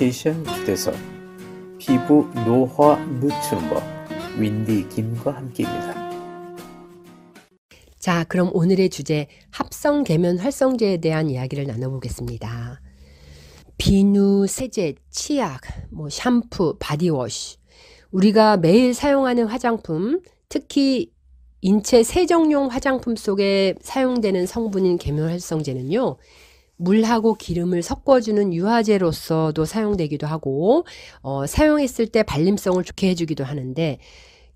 패션 휴대선 피부 노화 늦추는 법 윈디 김과 함께입니다. 자, 그럼 오늘의 주제 합성 계면 활성제에 대한 이야기를 나눠보겠습니다. 비누, 세제, 치약, 샴푸, 바디워시, 우리가 매일 사용하는 화장품, 특히 인체 세정용 화장품 속에 사용되는 성분인 계면 활성제는요, 물하고 기름을 섞어주는 유화제로서도 사용되기도 하고 사용했을 때 발림성을 좋게 해주기도 하는데,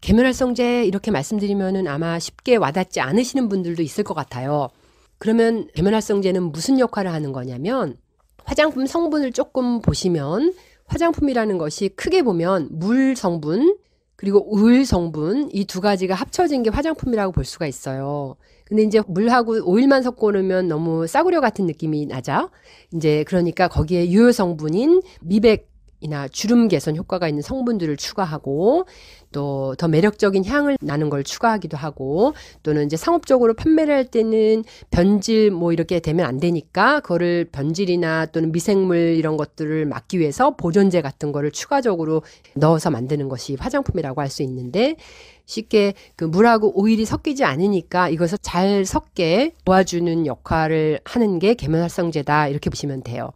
계면 활성제 이렇게 말씀드리면은 아마 쉽게 와닿지 않으시는 분들도 있을 것 같아요. 그러면 계면 활성제는 무슨 역할을 하는 거냐면, 화장품 성분을 조금 보시면 화장품이라는 것이 크게 보면 물 성분 그리고 오일 성분, 이 두 가지가 합쳐진 게 화장품이라고 볼 수가 있어요. 근데 이제 물하고 오일만 섞어 놓으면 너무 싸구려 같은 느낌이 나죠. 이제 그러니까 거기에 유효 성분인 미백이나 주름 개선 효과가 있는 성분들을 추가하고, 또 더 매력적인 향을 나는 걸 추가하기도 하고, 또는 이제 상업적으로 판매를 할 때는 변질 이렇게 되면 안 되니까 그거를 변질이나 또는 미생물 이런 것들을 막기 위해서 보존제 같은 거를 추가적으로 넣어서 만드는 것이 화장품이라고 할 수 있는데, 쉽게 그 물하고 오일이 섞이지 않으니까 이것을 잘 섞게 도와주는 역할을 하는 게 계면 활성제다, 이렇게 보시면 돼요.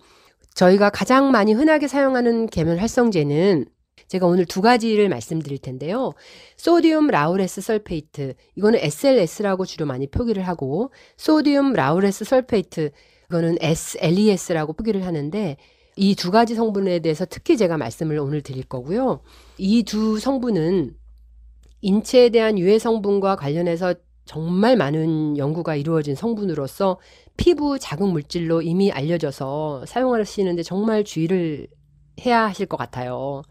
저희가 가장 많이 흔하게 사용하는 계면 활성제는 제가 오늘 두 가지를 말씀드릴 텐데요. 소디움 라우레스 설페이트, 이거는 SLS라고 주로 많이 표기를 하고, 소디움 라우레스 설페이트, 이거는 SLES라고 표기를 하는데, 이 두 가지 성분에 대해서 특히 제가 말씀을 오늘 드릴 거고요. 이 두 성분은 인체에 대한 유해 성분과 관련해서 정말 많은 연구가 이루어진 성분으로서 피부 자극 물질로 이미 알려져서 사용하시는데 정말 주의를 해야 하실 것 같아요.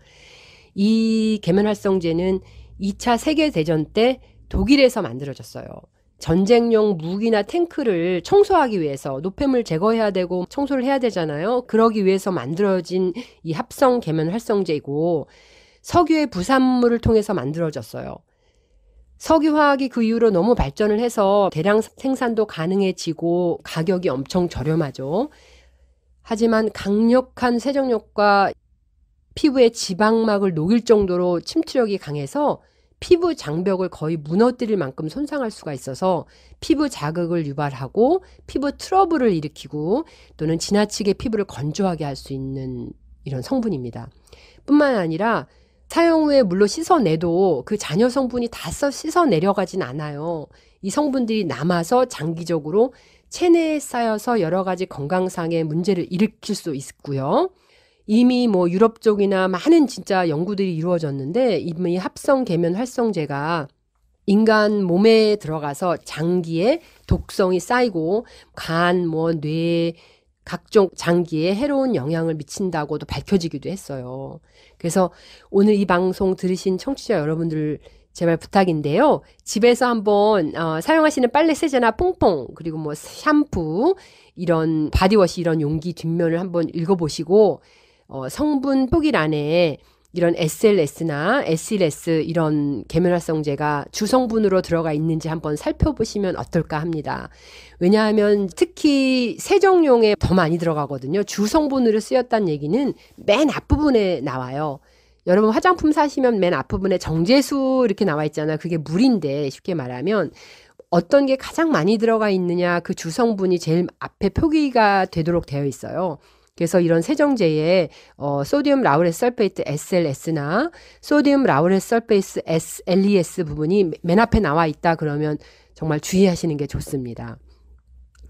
이 계면 활성제는 2차 세계대전 때 독일에서 만들어졌어요. 전쟁용 무기나 탱크를 청소하기 위해서 노폐물 제거해야 되고 청소를 해야 되잖아요. 그러기 위해서 만들어진 이 합성 계면 활성제이고, 석유의 부산물을 통해서 만들어졌어요. 석유화학이 그 이후로 너무 발전을 해서 대량 생산도 가능해지고 가격이 엄청 저렴하죠. 하지만 강력한 세정력과 피부의 지방막을 녹일 정도로 침투력이 강해서 피부 장벽을 거의 무너뜨릴 만큼 손상할 수가 있어서 피부 자극을 유발하고 피부 트러블을 일으키고, 또는 지나치게 피부를 건조하게 할 수 있는 이런 성분입니다. 뿐만 아니라 사용 후에 물로 씻어내도 그 잔여 성분이 다 씻어내려가진 않아요. 이 성분들이 남아서 장기적으로 체내에 쌓여서 여러 가지 건강상의 문제를 일으킬 수 있고요. 이미 유럽 쪽이나 많은 진짜 연구들이 이루어졌는데, 이미 합성 계면 활성제가 인간 몸에 들어가서 장기에 독성이 쌓이고 간, 뇌, 각종 장기에 해로운 영향을 미친다고도 밝혀지기도 했어요. 그래서 오늘 이 방송 들으신 청취자 여러분들 제발 부탁인데요. 집에서 한번 사용하시는 빨래 세제나 퐁퐁, 그리고 샴푸, 이런 바디워시 이런 용기 뒷면을 한번 읽어보시고, 성분 표기란에 이런 SLS나 SLS 이런 계면 활성제가 주성분으로 들어가 있는지 한번 살펴보시면 어떨까 합니다. 왜냐하면 특히 세정용에 더 많이 들어가거든요. 주성분으로 쓰였다는 얘기는 맨 앞부분에 나와요. 여러분 화장품 사시면 맨 앞부분에 정제수 이렇게 나와 있잖아요. 그게 물인데, 쉽게 말하면 어떤 게 가장 많이 들어가 있느냐, 그 주성분이 제일 앞에 표기가 되도록 되어 있어요. 그래서 이런 세정제에 소디움 라우레스 설페이트 SLS나 소디움 라우레스 설페이트 SLES 부분이 맨 앞에 나와 있다 그러면 정말 주의하시는 게 좋습니다.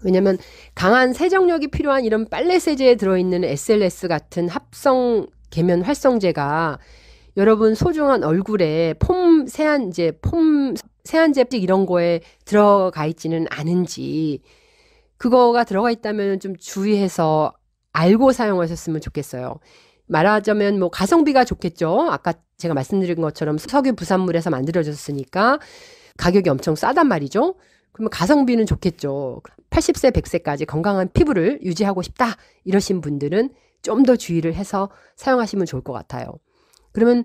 왜냐하면 강한 세정력이 필요한 이런 빨래 세제에 들어있는 SLS 같은 합성 계면 활성제가 여러분 소중한 얼굴에 폼 세안제 이런 거에 들어가 있지는 않은지, 그거가 들어가 있다면 좀 주의해서 알고 사용하셨으면 좋겠어요. 말하자면 가성비가 좋겠죠. 아까 제가 말씀드린 것처럼 석유 부산물에서 만들어졌으니까 가격이 엄청 싸단 말이죠. 그러면 가성비는 좋겠죠. 80세, 100세까지 건강한 피부를 유지하고 싶다 이러신 분들은 좀 더 주의를 해서 사용하시면 좋을 것 같아요. 그러면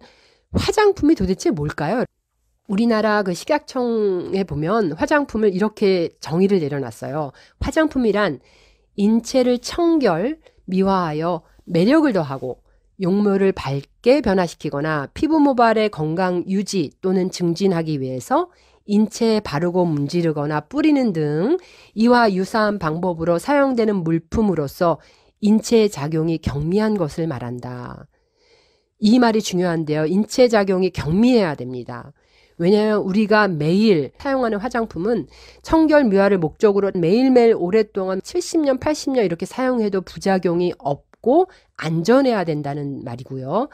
화장품이 도대체 뭘까요? 우리나라 그 식약청에 보면 화장품을 이렇게 정의를 내려놨어요. 화장품이란 인체를 청결, 미화하여 매력을 더하고 용모를 밝게 변화시키거나 피부 모발의 건강 유지 또는 증진하기 위해서 인체에 바르고 문지르거나 뿌리는 등 이와 유사한 방법으로 사용되는 물품으로서 인체의 작용이 경미한 것을 말한다. 이 말이 중요한데요. 인체 작용이 경미해야 됩니다. 왜냐하면 우리가 매일 사용하는 화장품은 청결 미화를 목적으로 매일매일 오랫동안 70년, 80년 이렇게 사용해도 부작용이 없고 안전해야 된다는 말이고요.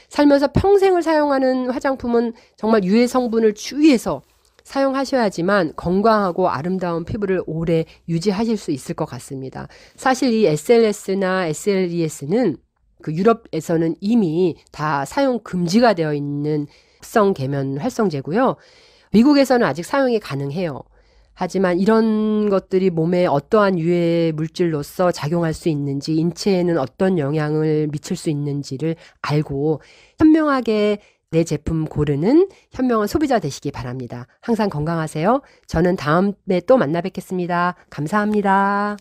살면서 평생을 사용하는 화장품은 정말 유해 성분을 주의해서 사용하셔야지만 건강하고 아름다운 피부를 오래 유지하실 수 있을 것 같습니다. 사실 이 SLS나 SLES는 그 유럽에서는 이미 다 사용 금지가 되어 있는 합성 계면 활성제고요. 미국에서는 아직 사용이 가능해요. 하지만 이런 것들이 몸에 어떠한 유해 물질로서 작용할 수 있는지, 인체에는 어떤 영향을 미칠 수 있는지를 알고 현명하게 내 제품 고르는 현명한 소비자 되시기 바랍니다. 항상 건강하세요. 저는 다음에 또 만나 뵙겠습니다. 감사합니다.